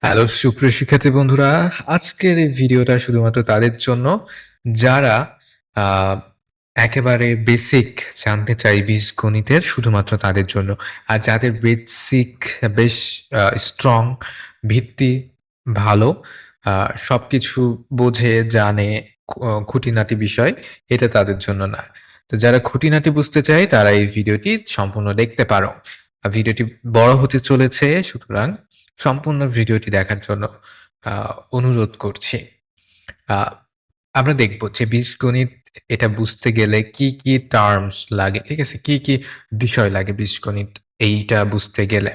Hello সুপ্রিয় শিক্ষার্থী বন্ধুরা, আজকের এই ভিডিওটা শুধুমাত্র তাদের জন্য যারা আহ, একেবারে বেসিক জানতে চাই বীজগণিতের, শুধুমাত্র তাদের জন্য। আর যাদের বেসিক বেশ স্ট্রং, ভিত্তি ভালো, সবকিছু বোঝে জানে, খুঁটিনাটি বিষয়, এটা তাদের জন্য না। তো যারা খুঁটিনাটি বুঝতে চায় তারা এই ভিডিওটি সম্পূর্ণ দেখতে পারো। ভিডিওটি বড় হতে চলেছে, সুতরাং সম্পূর্ণ ভিডিওটি দেখার জন্য অনুরোধ করছি। আ আমরা দেখব যে বীজগণিত এটা বুঝতে গেলে কি, কি টার্মস লাগে, ঠিক আছে? কি, কি বিষয় লাগে বীজগণিত এইটা বুঝতে গেলে।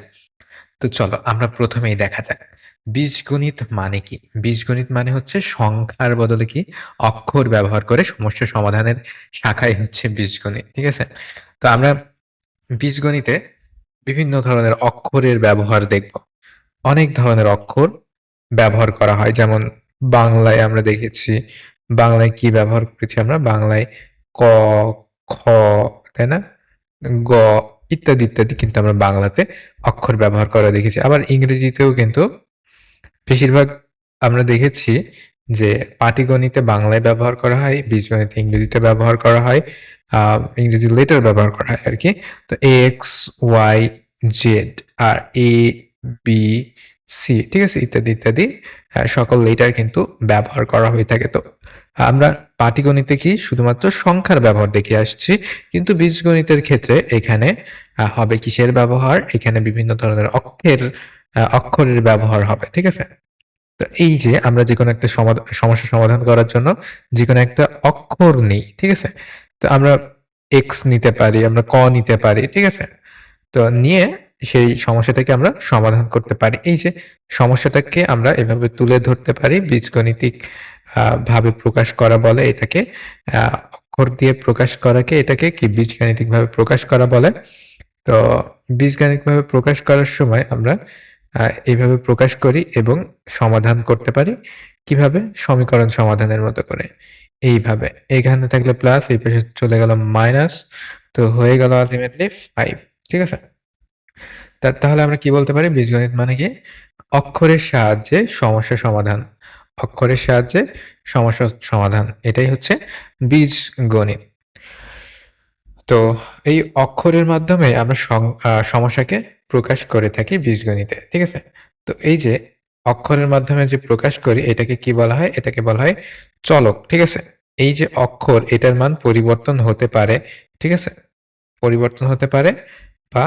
তো চলো আমরা ১ম এই দেখা যাক। বীজগণিত মানে কি? বীজগণিত মানে হচ্ছে সংখ্যার বদলে কি অক্ষর ব্যবহার করে সমস্যা সমাধানের শাখাই হচ্ছে বীজগণিত, ঠিক আছে? তো আমরা বীজগণিতে বিভিন্ন ধরনের অক্ষরের ব্যবহার দেখব। অনেক ধরনের অক্ষর ব্যবহার করা হয়। যেমন বাংলায় আমরা দেখেছি, বাংলায় কি ব্যবহার করেছি আমরা? বাংলায় ক, খ, তাই না? গ ইত্যাদি, ইত্যাদি কিন্তু আমরা বাংলাতে অক্ষর ব্যবহার করা দেখেছি। আবার ইংরেজিতেও কিন্তু বেশিরভাগ আমরা দেখেছি যে পাটিগণিতে বাংলায় ব্যবহার করা হয়, বীজগণিতে ইংরেজিতে ব্যবহার করা হয়, ইংরেজি লেটার ব্যবহার করা হয় আরকি। তো এক্স, ওয়াই, জেড আর এ, বি, সি, ঠিক আছে? ইত্যাদি, ইত্যাদি সকল লেটার কিন্তু ব্যবহার করা হয়ে থাকে। তো আমরা পাটিগণিতে কি শুধুমাত্র সংখ্যার ব্যবহার দেখে আসছি, কিন্তু বীজগণিতের ক্ষেত্রে এখানে হবে কিসের ব্যবহার? এখানে বিভিন্ন ধরনের অক্ষরের ব্যবহার হবে, ঠিক আছে? তো এই যে আমরা যেকোনো একটা সমস্যা সমাধান করার জন্য যেকোনো একটা অক্ষর নেই, ঠিক আছে? তো আমরা এক্স নিতে পারি, আমরা ক নিতে পারি, ঠিক আছে? তো নিয়ে সেই সমস্যাটাকে আমরা সমাধান করতে পারি। এই যে সমস্যাটাকে আমরা এভাবে তুলে ধরতে পারি, বীজগণিতিক ভাবে প্রকাশ করা বলে এটাকে। অক্ষর দিয়ে প্রকাশ করাকে এটাকে কি বীজগাণিতিকভাবে প্রকাশ করা বলে। তো বীজগাণিতিকভাবে প্রকাশ করার সময় আমরা এইভাবে প্রকাশ করি এবং সমাধান করতে পারি। কিভাবে? সমীকরণ সমাধানের মতো করে। এইভাবে। এখানে থাকলে প্লাস, এই পাশে চলে গেল মাইনাস। তো হয়ে গেল আল্টিমেটলি 5, ঠিক আছে? তাহলে আমরা কি বলতে পারি? বীজগণিত মানে কি? অক্ষরের সাহায্যে সমস্যা সমাধান। অক্ষরের সাহায্যে সমস্যা সমাধান। এটাই হচ্ছে বীজগণিত। তো এই অক্ষরের মাধ্যমে আমরা সমস্যাকে প্রকাশ করে থাকি বীজগণিতে, ঠিক আছে? তো এই যে অক্ষরের মাধ্যমে যে প্রকাশ করি এটাকে কি বলা হয়? এটাকে বলা হয় চলক, ঠিক আছে? এই যে অক্ষর, এটার মান পরিবর্তন হতে পারে, ঠিক আছে? পরিবর্তন হতে পারে বা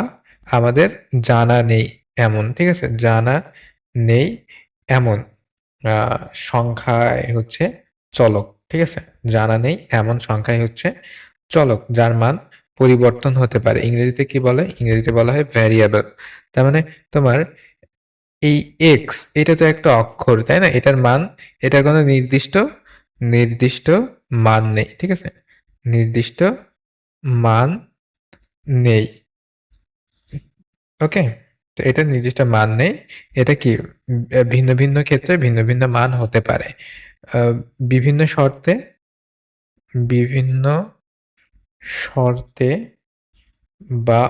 আমাদের জানা নেই এমন, ঠিক আছে? জানা নেই এমন আ সংখ্যাই হচ্ছে চলক, ঠিক আছে? জানা নেই এমন সংখ্যাই হচ্ছে চলক, যার মান পরিবর্তন হতে পারে। ইংরেজিতে কি বলে? ইংরেজিতে বলা হয় ভ্যারিয়েবল। তার মানে তোমার এই এক্স, এটা তো একটা অক্ষর, তাই না? এটার কোনো নির্দিষ্ট মান নেই, ঠিক আছে? নির্দিষ্ট মান নেই। ওকে? তো এটার নির্দিষ্ট মান নেই। এটা কি ভিন্ন, ভিন্ন ক্ষেত্রে ভিন্ন, ভিন্ন মান হতে পারে। আ বিভিন্ন শর্তে বিভিন্ন শর্তে বা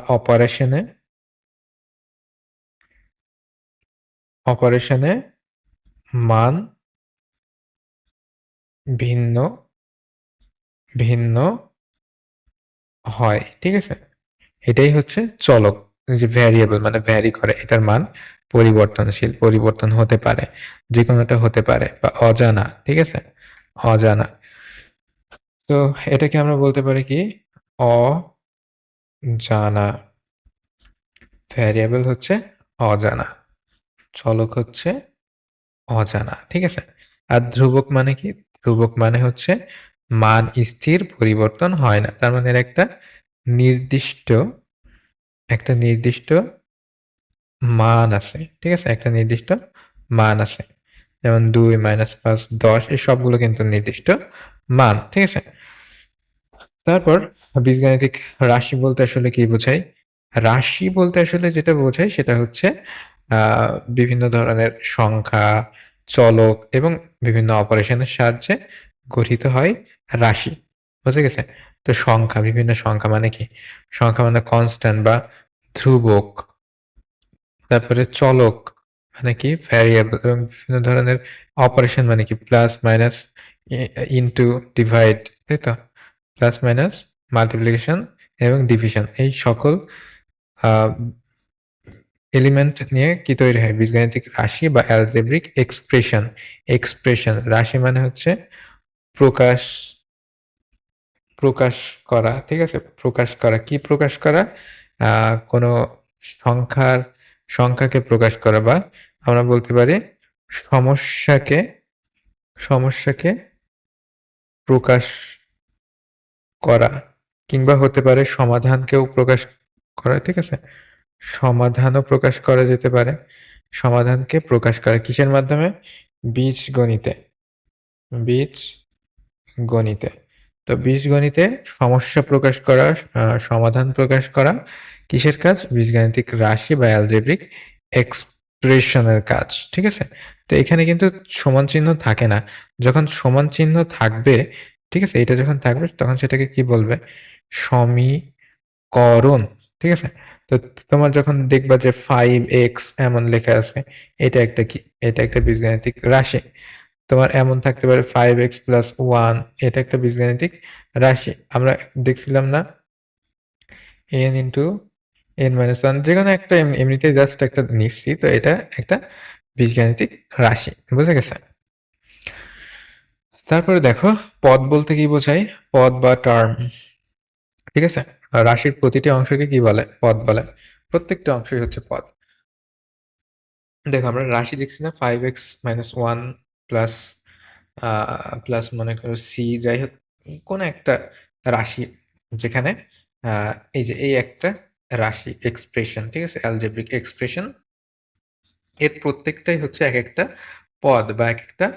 অপারেশনে মান ভিন্ন, ভিন্ন হয়। ঠিক আছে? এটাই হচ্ছে চলক। এই যে ভ্যারিয়েবল মানে ভ্যারি করে। এটার মান পরিবর্তনশীল, পরিবর্তন হতে পারে। যেকোনোটা হতে পারে বা অজানা। ঠিক আছে? অজানা। তো এটাকে আমরা বলতে পারি কি? অজানা। ভ্যারিয়েবল হচ্ছে অজানা। চলক হচ্ছে অজানা। ঠিক আছে? আর ধ্রুবক মানে কি? ধ্রুবক মানে হচ্ছে মান স্থির, পরিবর্তন হয় না। তার মানে এর নির্দিষ্ট নির্দিষ্ট মান আছে। ঠিক আছে? একটা নির্দিষ্ট মান আছে। যেমন ২ -৫ ১০ এই সবগুলো কিন্তু নির্দিষ্ট মান। ঠিক আছে? তারপর বীজগাণিতিক রাশি বলতে আসলে কি বোঝায়? রাশি বলতে আসলে যেটা বোঝায় সেটা হচ্ছে আ বিভিন্ন ধরনের সংখ্যা, চলক এবং বিভিন্ন অপারেশনের সাহায্যে গঠিত হয় রাশি। বুঝা গেছে? তো বিভিন্ন সংখ্যা মানে কি? সংখ্যা মানে কনস্ট্যান্ট বা ধ্রুবক। তারপরে চলক মানে কি ভ্যারিয়েবল, এবং বিভিন্ন ধরনের অপারেশন মানে কি প্লাস মাইনাস, ইনটু, ডিভাইড, তাই তো? প্লাস মাইনাস, মাল্টিপ্লিকেশন এবং ডিভিশন, এই সকল এলিমেন্ট নিয়ে কি তৈরি হয়? বীজগাণিতিক রাশি বা অ্যালজেব্রিক এক্সপ্রেশন। এক্সপ্রেশন, রাশি মানে হচ্ছে প্রকাশ, প্রকাশ করা, ঠিক আছে? প্রকাশ করা, কি প্রকাশ করা? কোনো সংখ্যার, সংখ্যাকে প্রকাশ করা, বা আমরা বলতে পারি সমস্যাকে, সমস্যাকে প্রকাশ করা, কিংবা হতে পারে সমাধানকেও প্রকাশ করা, ঠিক আছে? সমাধানও প্রকাশ করা যেতে পারে। সমাধানকে প্রকাশ করা কিসের মাধ্যমে? বীজগণিতে। বীজগণিতে। তো বীজগণিতে সমস্যা প্রকাশ করা, সমাধান প্রকাশ করা কিসের কাজ? বীজগাণিতিক রাশি বা অ্যালজেব্রিক এক্সপ্রেশনের কাজ, ঠিক আছে? তো এখানে কিন্তু সমান চিহ্ন থাকে না। যখন সমান চিহ্ন থাকবে, ঠিক আছে? এটা যখন থাকবে তখন সেটাকে কি বলবে? সমীকরণ, ঠিক আছে? তো তোমার যখন দেখবা যে 5x এমন লেখা আছে, এটা একটা কি? এটা একটা বীজগাণিতিক রাশি। তোমার এমন থাকতে পারে 5x প্লাস 1, এটা একটা বীজগাণিতিক রাশি। আমরা দেখছিলাম না n ইন্টু n মাইনাস 1, যেকোনো একটা এমনিতেই জাস্ট একটা নিচ্ছি, তো এটা একটা বীজগাণিতিক রাশি। বুঝে গেছে? তারপরে দেখো পদ বলতে কি বোঝায়? পদ বা টার্ম, ঠিক আছে? রাশির প্রতিটি অংশকে কি বলে? পদ বলে। প্রত্যেকটা অংশই হচ্ছে পদ। দেখো আমরা রাশি দেখছি না, 5x মাইনাস 1 প্লাস প্লাস মনে করো সি, যাই হোক কোন একটা রাশি, যেখানে এই যে এই একটা রাশি এক্সপ্রেশন, ঠিক আছে? অ্যালজেব্রিক এক্সপ্রেশন, এর প্রত্যেকটাই হচ্ছে এক একটা পদ বা এক একটা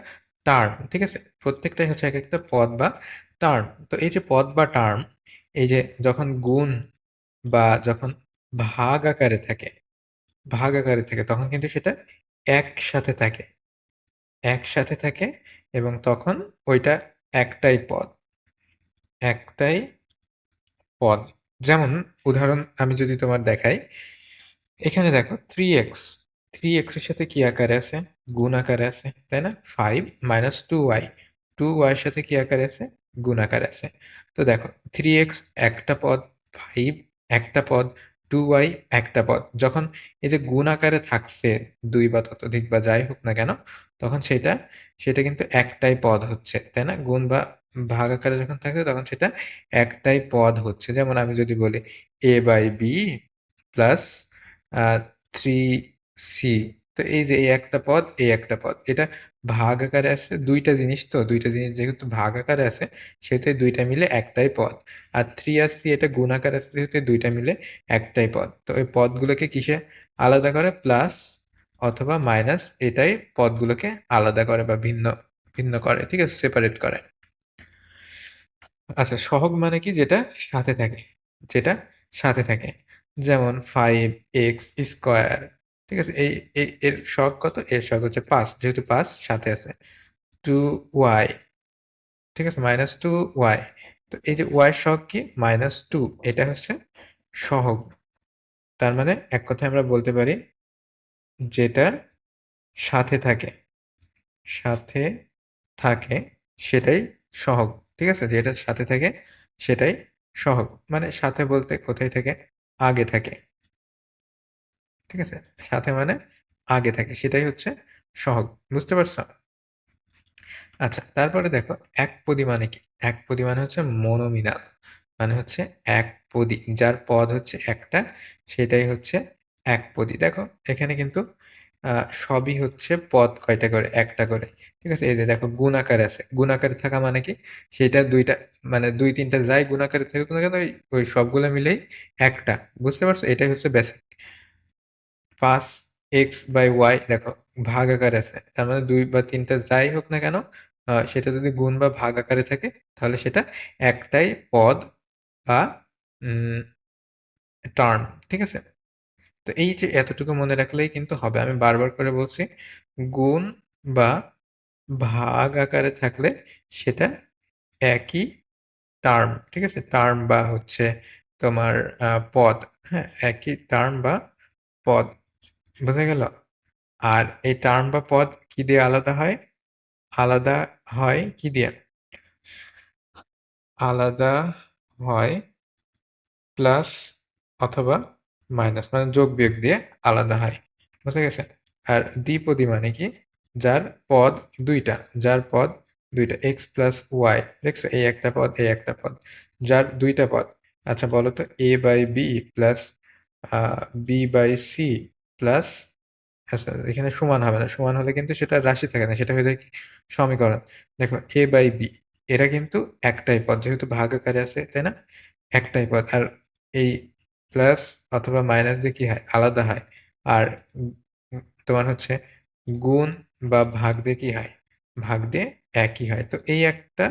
টার্ম, ঠিক আছে? প্রত্যেকটাই হচ্ছে এক একটা পদ বা টার্ম। তো এই যে পদ বা টার্ম, এই যে যখন গুণ বা যখন ভাগ আকারে থাকে, ভাগ আকারে থাকে তখন কিন্তু সেটা একসাথে থাকে, একসাথে থাকে, এবং তখন ওইটা একটাই পদ, একটাই পদ। যেমন উদাহরণ আমি যদি তোমার দেখাই, এখানে দেখো 3x, 3x এর সাথে কি আকারে আছে? গুণ আকারে আছে, তাই না? 5 মাইনাস 2y, 2y এর সাথে কি আকারে আছে? গুণ আকারে আছে। তো দেখো 3x একটা পদ, 5 একটা পদ, 2y একটা পদ। যখন এই যে গুণ আকারে থাকছে 2 বা ততোধিক বা যাই হোক না কেন, তখন সেটা, সেটা কিন্তু একটাই পদ হচ্ছে, তাই না? গুণ বা ভাগ আকারে যখন থাকছে তখন সেটা একটাই পদ হচ্ছে। যেমন আমি যদি বলি a/b প্লাস 3c, তো এই যে এই একটা পদ, এই একটা পদ, এটা ভাগ আকারে আছে, দুইটা জিনিস, তো দুইটা জিনিস যেহেতু ভাগ আকারে আছে সেহেতু এই দুইটা মিলে একটাই পদ। আর 3 আর c এটা গুণ আকারে আছে যেহেতু এই দুইটা মিলে একটাই পদ। তো এই পদগুলোকে কিসে আলাদা করে? প্লাস অথবা মাইনাস, এটাই পদগুলোকে আলাদা করে বা ভিন্ন ভিন্ন করে, ঠিক আছে? সেপারেট করে। আচ্ছা, সহগ মানে কি? যেটা সাথে থাকে, যেটা সাথে থাকে। যেমন 5x স্কয়ার, ঠিক আছে? এর সহগ কত? এর সহগ হচ্ছে 5, যেহেতু 5 সাথে আছে। 2y, ঠিক আছে? মাইনাস 2y, তো এই যে y এর সহগ কি? মাইনাস 2, এটা হচ্ছে সহগ। তার মানে এক কথায় আমরা বলতে পারি যেটা সাথে থাকে, সাথে থাকে সেটাই সহগ, ঠিক আছে? যেটা সাথে থাকে সেটাই সহগ। মানে সাথে বলতে কোথায় থাকে? আগে থাকে, ঠিক আছে? সাথে মানে আগে থাকে, সেটাই হচ্ছে সহগ। বুঝতে পারছো? আচ্ছা, তারপরে দেখো একপদী মানে কি? একপদী মানে হচ্ছে মনোমিনাল, মানে হচ্ছে একপদী, যার পদ হচ্ছে একটা, সেটাই হচ্ছে একপদী। দেখো এখানে কিন্তু সবই হচ্ছে পদ কয়টা করে? একটা করে, ঠিক আছে? এই যে দেখো গুণ আকারে আছে, গুণ আকারে থাকা মানে কি? সেটা দুইটা, মানে 2-3টা যাই গুণ আকারে থাকুক না কেন, ওই ওই সবগুলো মিলেই একটা। বুঝতে পারছো? এটাই হচ্ছে বেসিক। 5x/y দেখো ভাগ আকারে আছে। তার মানে 2 বা 3 টা যাই হোক না কেন, সেটা যদি গুণ বা ভাগ আকারে থাকে তাহলে সেটা একটাই পদ বা উম টার্ম, ঠিক আছে? তো এই যে এতটুকু মনে রাখলেই কিন্তু হবে। আমি বারবার করে বলছি, গুণ বা ভাগ আকারে থাকলে সেটা একই টার্ম, ঠিক আছে? টার্ম বা হচ্ছে তোমার পদ, হ্যাঁ? একই টার্ম বা পদ। বোঝা গেল? আর এই টার্ম বা পদ কি দিয়ে আলাদা হয়? আলাদা হয় কি দিয়ে? আলাদা হয় প্লাস অথবা মাইনাস, মানে যোগ বিয়োগ দিয়ে আলাদা হয়। বুঝা গেছে? আর দ্বিপদী মানে কি? যার পদ দুইটা, যার পদ দুইটা এক্স প্লাস ওয়াই, দেখছো? এই একটা পদ, এই একটা পদ, যার দুইটা পদ। আচ্ছা বলো তো, A by B plus B by C plus, আচ্ছা এখানে সমান হবে না, সমান হলে কিন্তু সেটা রাশি থাকে না, সেটা হয়ে যায় কি সমীকরণ। দেখো এ বাই বি, এরা কিন্তু একটাই পদ, যেহেতু ভাগ আকারে আছে, তাই না? একটাই পদ। আর এই প্লাস অথবা মাইনাস দিয়ে কি হয়? আলাদা হয়। আর তোমার হচ্ছে গুণ বা ভাগ দিয়ে কি হয়? ভাগ দিয়ে একই হয়। তো এই একটা,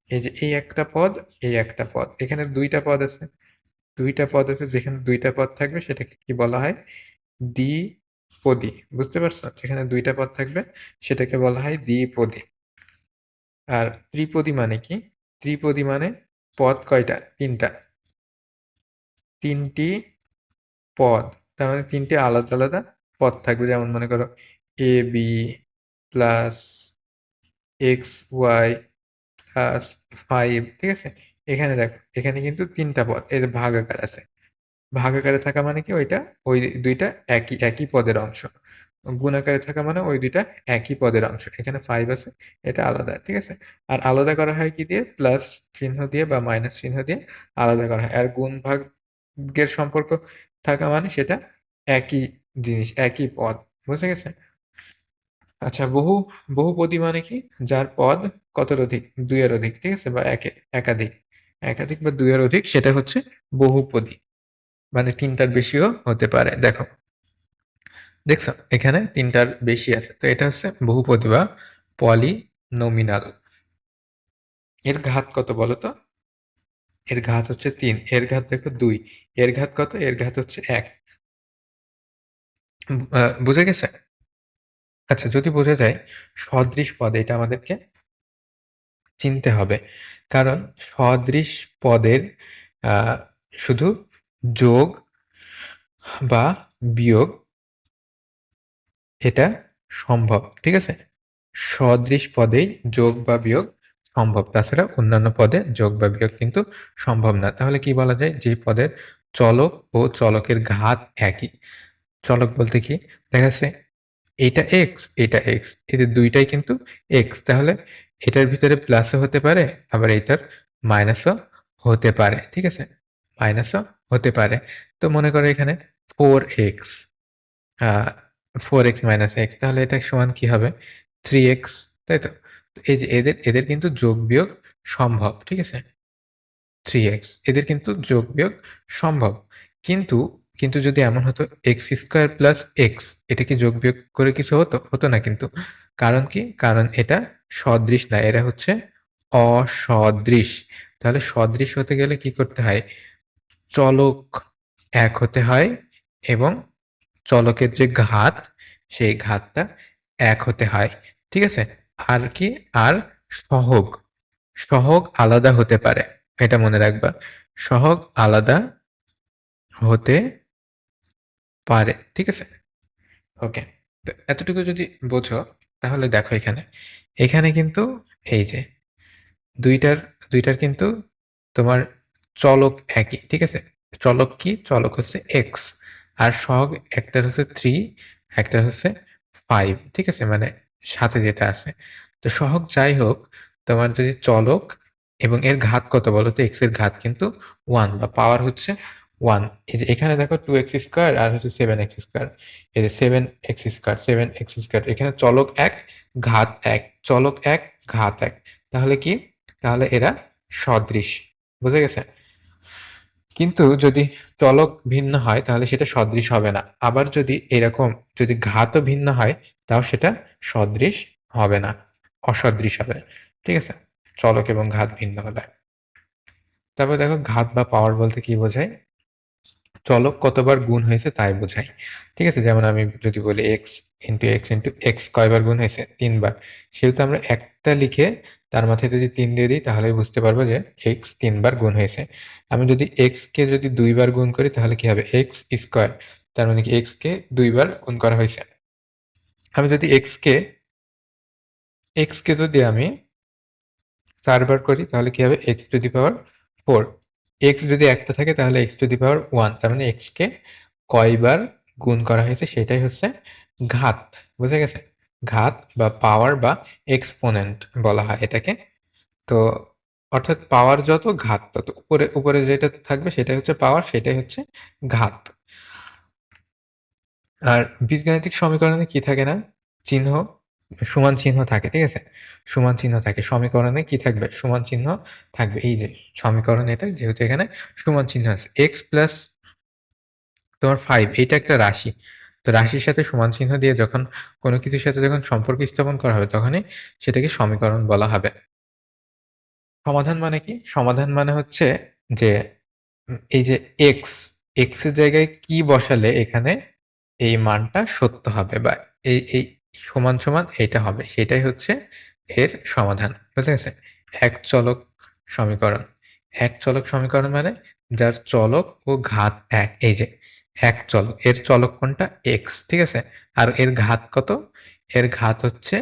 এই যে এই একটা পদ, এই একটা পদ, এখানে দুইটা পদ আছে, দুইটা পদ আছে, যেখানে দুইটা পদ থাকবে সেটাকে কি বলা হয়? দ্বিপদী। বুঝতে পারছো? যেখানে দুইটা পদ থাকবে সেটাকে বলা হয় দ্বিপদী। আর ত্রিপদী মানে কি? ত্রিপদী মানে পদ কয়টা? তিনটা। তিনটি পদ, তার মানে তিনটে আলাদা আলাদা পদ থাকবে। যেমন মনে করো A B plus X Y plus five, ঠিক আছে? এখানে দেখো, এখানে কিন্তু তিনটা পদ, এর ভাগ আকার আছে। ভাগ আকারে থাকা মানে কি? ওইটা, ওই দুইটা একই একই পদের অংশ। গুণ আকারে থাকা মানে ওই দুইটা একই পদের অংশ। এখানে ফাইভ আছে, এটা আলাদা, ঠিক আছে? আর আলাদা করা হয় কি দিয়ে? প্লাস চিহ্ন দিয়ে বা মাইনাস চিহ্ন দিয়ে আলাদা করা হয়। আর গুণ ভাগের সম্পর্ক থাকা মানে সেটা একই জিনিস, একই পদ। বুঝে গেছে? আচ্ছা, বহুপদী মানে কি? যার পদ কতর অধিক? দুইয়ের অধিক, ঠিক আছে? বা একাধিক, একাধিক বা দুইয়ের অধিক, সেটা হচ্ছে বহুপদী। মানে তিনটার বেশিও হতে পারে। দেখো, দেখছো এখানে তিনটার বেশি আছে, তো এটা হচ্ছে বহুপদী বা পলিনোমিনাল। এর ঘাত কত বলো তো? এর ঘাত হচ্ছে 3, এর ঘাত দেখো 2, এর ঘাত কত? এর ঘাত হচ্ছে 1। বুঝে গেছে? আচ্ছা, যদি বোঝা যায় সদৃশ পদ, এটা আমাদেরকে চিনতে হবে। কারণ সদৃশ পদের আহ, শুধু যোগ বা বিয়োগ এটা সম্ভব, ঠিক আছে? সদৃশ পদেই যোগ বা বিয়োগ সম্ভব, তাছাড়া অন্যান্য পদে যোগ বা বিয়োগ কিন্তু সম্ভব না। তাহলে কি বলা যায়? যে পদের চলক ও চলকের ঘাত একই। চলক বলতে কি? দেখা যাচ্ছে এটা এক্স, এটা এক্স, এদের দুইটাই কিন্তু এক্স, তাহলে এটার ভিতরে প্লাসও হতে পারে, আবার এটার মাইনাসও হতে পারে, ঠিক আছে? মাইনাসও হতে পারে। তো মনে করো এখানে 4x, 4x মাইনাস এক্স, তাহলে এটা সমান কি হবে? 3x, তাই তো? তো এই যে এদের এদের কিন্তু যোগ বিয়োগ সম্ভব, ঠিক আছে? 3x, এদের কিন্তু যোগ বিয়োগ সম্ভব। কিন্তু কিন্তু যদি এমন হতো এক্স স্কোয়ার প্লাস এক্স, এটা কি যোগ বিয়োগ করে কিছু হতো? হতো না কিন্তু। কারণ কি? কারণ এটা সদৃশ না, এরা হচ্ছে অসদৃশ। তাহলে সদৃশ হতে গেলে কি করতে হয়? চলক এক হতে হয়, এবং চলকের যে ঘাত, সেই ঘাতটা এক হতে হয়, ঠিক আছে? আর কি? আর সহগ, সহগ আলাদা হতে পারে, এটা মনে রাখবা। সহগ আলাদা হতে পারে, ঠিক আছে? ওকে, তো এতটুকু যদি বোঝো, তাহলে দেখো এখানে, এখানে কিন্তু এই যে দুইটার দুইটার কিন্তু তোমার চলক একই, ঠিক আছে? চলক কি? চলক হচ্ছে এক্স, আর সহগ একটার হচ্ছে 3, একটার হচ্ছে 5, ঠিক আছে? মানে সাথে যেটা আছে। তো সহগ যাই হোক, তোমার যদি চলক এবং এর ঘাত কত বলো তো? এক্স এর ঘাত কিন্তু 1 বা পাওয়ার হচ্ছে 1। এই যে এখানে দেখো 2x স্কোয়ার আর হচ্ছে 7x স্কোয়ার, এই যে 7x স্কোয়ার, 7x স্কোয়ার, এখানে চলক এক, ঘাত এক, চলক এক, ঘাত এক। তাহলে কি? তাহলে এরা সদৃশ। বুঝে গেছে? কিন্তু যদি চলক ভিন্ন হয় তাহলে সেটা সদৃশ হবে না। আবার যদি এরকম, যদি ঘাতও ভিন্ন হয়, তাও সেটা সদৃশ হবে না, অসদৃশ হবে, ঠিক আছে? চলক এবং ঘাত ভিন্ন হলে। তারপর দেখো, ঘাত বা পাওয়ার বলতে কি বোঝায়? চলক কতবার গুণ হয়েছে তাই বোঝায়, ঠিক আছে? যেমন আমি যদি বলি x into x into x কয়বার গুণ হয়েছে? 3 বার। সেহেতু আমরা একটা লিখে তার মাথায় যদি 3 দিয়ে দিই, তাহলেই বুঝতে পারবো যে এক্স 3 বার গুণ হয়েছে। আমি যদি এক্স কে যদি 2 বার গুণ করি, তাহলে কি হবে? এক্স স্কোয়ার, তার মানে কি এক্স কে 2 বার গুণ করা হয়েছে। আমি যদি x কে যদি আমি 4 বার করি তাহলে কি হবে? x to the power 4। x যদি একটা থাকে তাহলে x টু দি পাওয়ার 1, তার মানে x কে কয়বার গুণ করা হয়েছে সেটাই হচ্ছে ঘাত। বুঝা গেছে? ঘাত বা পাওয়ার বা এক্সপোনেন্ট বলা হয় এটাকে। তো অর্থাৎ পাওয়ার যত ঘাত তত। উপরে যেটা থাকবে সেটাই হচ্ছে পাওয়ার, সেটাই হচ্ছে ঘাত। আর বীজগাণিতিক সমীকরণে কি থাকে না? চিহ্ন, সমান চিহ্ন থাকে, ঠিক আছে? সমান চিহ্ন থাকে। সমীকরণে কি থাকবে? সমান চিহ্ন থাকবে। এই যে সমীকরণ এটা, যেহেতু এখানে সমান চিহ্ন আছে। x প্লাস তোমার 5 এইটা একটা রাশি। তো রাশির সাথে সমান চিহ্ন দিয়ে যখন কোনো কিছুর সাথে যখন সম্পর্ক স্থাপন করা হবে তখনই সেটাকে সমীকরণ বলা হবে। সমাধান মানে কি? সমাধান মানে হচ্ছে যে এই যে x, x এর জায়গায় কি বসালে এখানে এই মানটা সত্য হবে বা এই সমান এটা হবে। সেটাই হচ্ছে এর সমাধান। বুঝা গেছে? এক চলক সমীকরণ। এক চলক সমীকরণ মানে যার চলক ও ঘাত এক। এই যে এক চলক। এর চলক কোনটা? x, ঠিক আছে? আর এর ঘাত কত? এর ঘাত হচ্ছে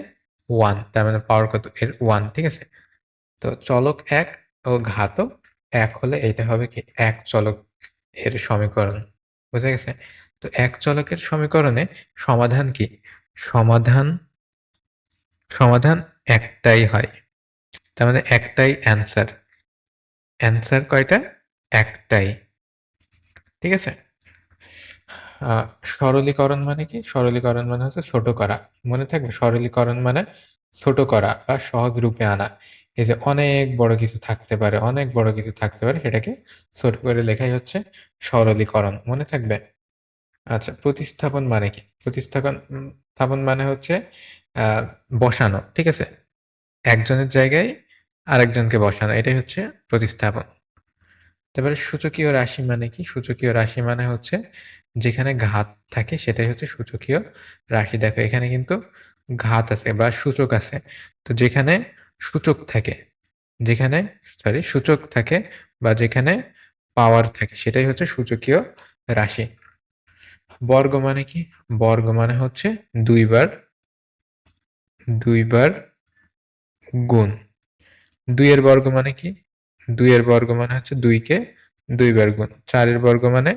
1, তার মানে পাওয়ার কত? এর 1, ঠিক আছে? তো চলক ১ ও ঘাতক ১ হলে এইটা হবে কি? এক চলক এর সমীকরণ। বুঝা গেছে? তো এক চলকের সমীকরণে সমাধান কি? সমাধান সমাধান একটাই হয়। তার মানে একটাই অ্যান্সার। অ্যান্সার কয়টা? একটাই। ঠিক আছে? আ সরলীকরণ মানে কি? সরলীকরণ মানে হচ্ছে ছোট করা। মনে থাকবে? সরলীকরণ মানে ছোট করা বা সহজ রূপে আনা। এই যে অনেক বড় কিছু থাকতে পারে, অনেক বড় কিছু থাকতে পারে, সেটাকে ছোট করে লেখাই হচ্ছে সরলীকরণ। মনে থাকবে? আচ্ছা, প্রতিস্থাপন মানে কি? স্থাপন মানে হচ্ছে আ বসানো। ঠিক আছে? একজনের জায়গায় আরেকজনকে বসানো। এটাই হচ্ছে প্রতিস্থাপন। তারপরে সূচকীয় রাশি মানে কি? সূচকীয় রাশি মানে হচ্ছে যেখানে ঘাত থাকে সেটাই হচ্ছে সূচকীয় রাশি। দেখো এখানে কিন্তু ঘাত আছে বা সূচক আছে। তো যেখানে সূচক থাকে, যেখানে সূচক থাকে বা যেখানে পাওয়ার থাকে সেটাই হচ্ছে সূচকীয় রাশি। বর্গ মানে কি? বর্গ মানে হচ্ছে ২ বার গুণ। ২ এর বর্গ মানে কি? ২ এর বর্গ মানে হচ্ছে ২ কে ২ বার গুণ। ৪ এর বর্গ মানে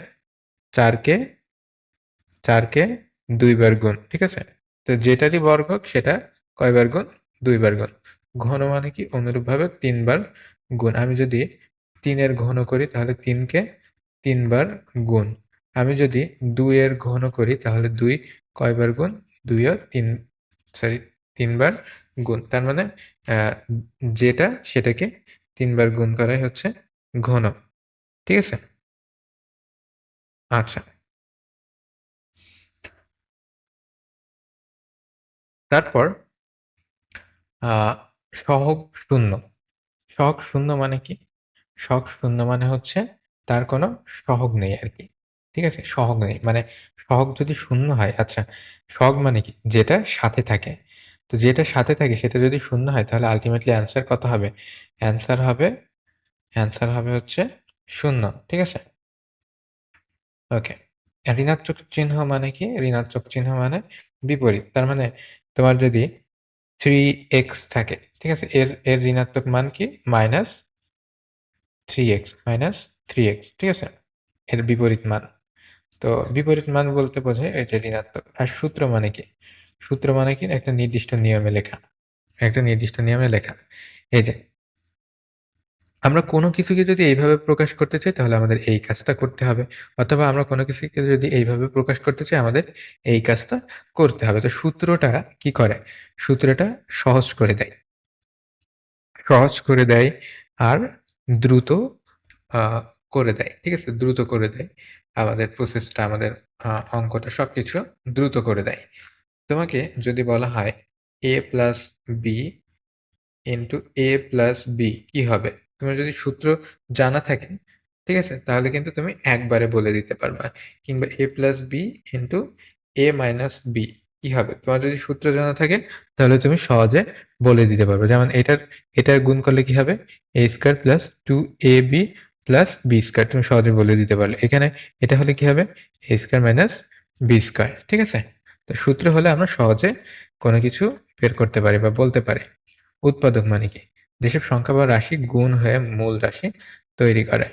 ৪ কে ৪ কে ২ বার গুণ। ঠিক আছে? তো যেটারই বর্গ হোক সেটা কয়বার গুণ? ২ বার গুণ। ঘন মানে কি? অনুরূপভাবে ৩ বার গুণ। আমি যদি ৩ এর ঘন করি তাহলে ৩ কে ৩ বার গুণ। আমি যদি ২ এর ঘন করি তাহলে ২ কয়বার গুণ? ২ ও ৩ ৩ বার গুণ। তার মানে আ যেটা সেটাকে ৩ বার গুণ করাই হচ্ছে ঘন। ঠিক আছে? আচ্ছা। তারপর আ সহগ শূন্য। সহগ শূন্য মানে কি? সহগ শূন্য মানে হচ্ছে তার কোনো সহগ নেই আরকি। ঠিক আছে? সহগ নেই। মানে সহগ যদি শূন্য হয়, আচ্ছা, সহগ মানে কি? যেটা সাথে থাকে। তো যেটা সাথে থাকে সেটা যদি শূন্য হয় তাহলে আল্টিমেটলি অ্যান্সার কত হবে? অ্যান্সার হবে অ্যান্সার হবে হচ্ছে ০। ঠিক আছে? ওকে। ঋণাত্মক চিহ্ন মানে কি? ঋণাত্মক চিহ্ন মানে বিপরীত। তার মানে তোমার যদি 3x থাকে, ঠিক আছে? এর ঋণাত্মক মান কি? -3x, ঠিক আছে? এর বিপরীত মান। তো বিপরীত মান বলতে বোঝায় এই যে ঋণাত্মক। আর সূত্র মানে কি? সূত্র মানে কি? একটা নির্দিষ্ট নিয়মে লেখা। একটা নির্দিষ্ট নিয়মে লেখা। এই যে আমরা কোনো কিছুকে যদি এইভাবে প্রকাশ করতে চাই তাহলে আমাদের এই কাজটা করতে হবে। অথবা আমরা কোনো কিছুকে যদি এইভাবে প্রকাশ করতে চাই আমাদের এই কাজটা করতে হবে। তো সূত্রটা কি করে? সূত্রটা সহজ করে দেয়। সহজ করে দেয় আর দ্রুত আ করে দেয়। ঠিক আছে? দ্রুত করে দেয়। আমাদের প্রসেসটা, আমাদের অঙ্কটা সবকিছু দ্রুত করে দেয়। তোমাকে যদি বলা হয় a plus b into a plus b কি হবে? তোমার যদি সূত্র জানা থাকে, ঠিক আছে? তাহলে কিন্তু তুমি একবারে বলে দিতে পারবা। কিংবা a plus b into a minus b কি হবে? তোমার যদি সূত্র জানা থাকে তাহলে তুমি সহজে বলে দিতে পারবে। যেমন এটার গুণ করলে কি হবে? a square plus 2ab plus b square তুমি সহজে বলে দিতে পারলে। এখানে এটা হলে কি হবে? a square minus b square. ঠিক আছে? তো তো সূত্র হলে আমরা সহজে কোনো কিছু বের করতে পারি বা বলতে পারি। উৎপাদক মানে কি? যেসব সংখ্যা বা রাশি গুণ হয়ে মূল রাশি তৈরি করে।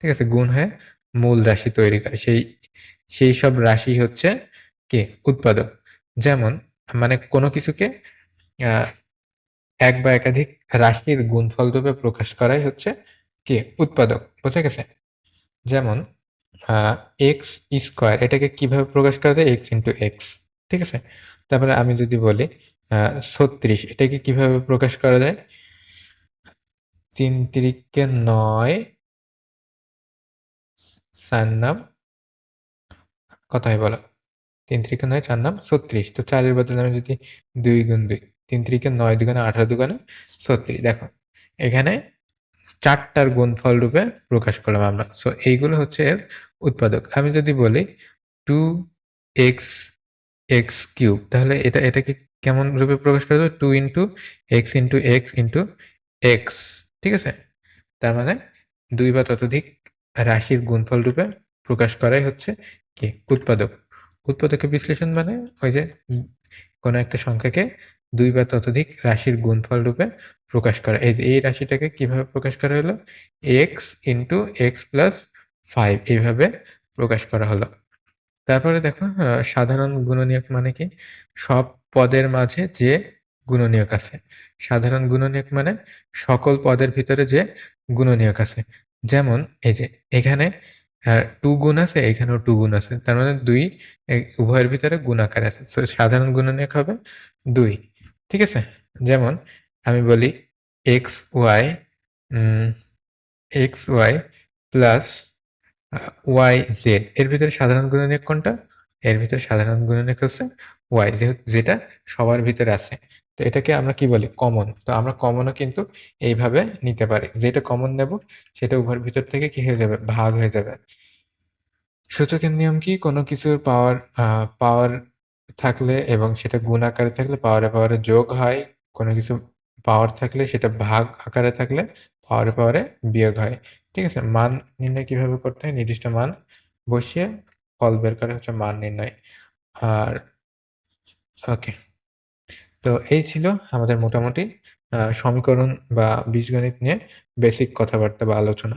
ঠিক আছে? গুণ হয়ে মূল রাশি তৈরি করে। সেই সব রাশি হচ্ছে কি? উৎপাদক। যেমন মানে কোনো কিছুকে আ এক বা একাধিক রাশির গুণফল রূপে প্রকাশ করাই হচ্ছে কি? উৎপাদক। বোঝা গেছে? যেমন আ x স্কয়ার এটাকে কিভাবে প্রকাশ করা যায়? x ইনটু x, ঠিক আছে? তারপরে আমি যদি বলি আ ৩৬ এটাকে কিভাবে প্রকাশ করা যায়? ৩ তিরিকে ৯, ৪ নাম কত হয় বলো? ৩ তিরিকে ৯, ৪ নাম ৩৬। তো ৪ এর বদলে আমি যদি ২ গুণ ২, ৩ তিরিকে ৯ দুগুণে ১৮ দুগুণে ৩৬ দেখো। এখানে ৪ টার গুণফল রূপে প্রকাশ করলাম আমরা। সো এইগুলো হচ্ছে এর উৎপাদক। আমি যদি বলি 2x x কিউব তাহলে এটাকে কেমন রূপে প্রকাশ করা যাবে? 2 into x into x into x, ঠিক আছে? তার মানে ২ বা ততোধিক রাশির গুণফল রূপে প্রকাশ করাই হচ্ছে কি? উৎপাদক। উৎপাদকের বিশ্লেষণ মানে ওই যে কোনো একটা সংখ্যাকে ২ বা ততোধিক রাশির গুণফল রূপে প্রকাশ করা। এই যে এই রাশিটাকে কিভাবে প্রকাশ করা হলো? x ইনটু x প্লাস 5 এইভাবে প্রকাশ করা হলো। তারপরে দেখো সাধারণ গুণনীয়ক মানে কি? সব পদের মাঝে যে গুণনীয়ক আছে। সাধারণ গুণনীয়ক মানে সকল পদের ভিতরে যে গুণনীয়ক আছে। যেমন এই যে এখানে 2 গুণ আছে, এখানেও 2 গুণ আছে। তার মানে ২ উভয়ের ভিতরে গুণ আকারে আছে। সো সাধারণ গুণনীয়ক হবে ২। ঠিক আছে? যেমন আমি বলি xy উম xy প্লাস আ YZ এর ভিতরে সাধারণ গুণনীয়ক কোনটা? এর ভিতরে সাধারণ গুণনীয়ক হচ্ছে Y যেটা সবার ভিতরে আছে। তো এটাকে আমরা কি বলি? কমন। তো আমরা কমনও কিন্তু এইভাবে নিতে পারি। যেটা কমন নেব সেটা উভয়ের ভিতর থেকে কি হয়ে যাবে? ভাগ হয়ে যাবে। সূচকের নিয়ম কি? কোনো কিছুর পাওয়ার থাকলে এবং সেটা গুণ আকারে থাকলে পাওয়ারে যোগ হয়। কোনো কিছু পাওয়ার থাকলে সেটা ভাগ আকারে থাকলে পাওয়ারে বিয়োগ হয়। ঠিক আছে? মান নির্ণয় কিভাবে করতে হয়? নির্দিষ্ট মান বসিয়ে ফল বের করা হচ্ছে মান নির্ণয়। আর ওকে। তো এই ছিল আমাদের মোটামুটি সমীকরণ বা বীজগণিত নিয়ে বেসিক কথাবার্তা বা আলোচনা।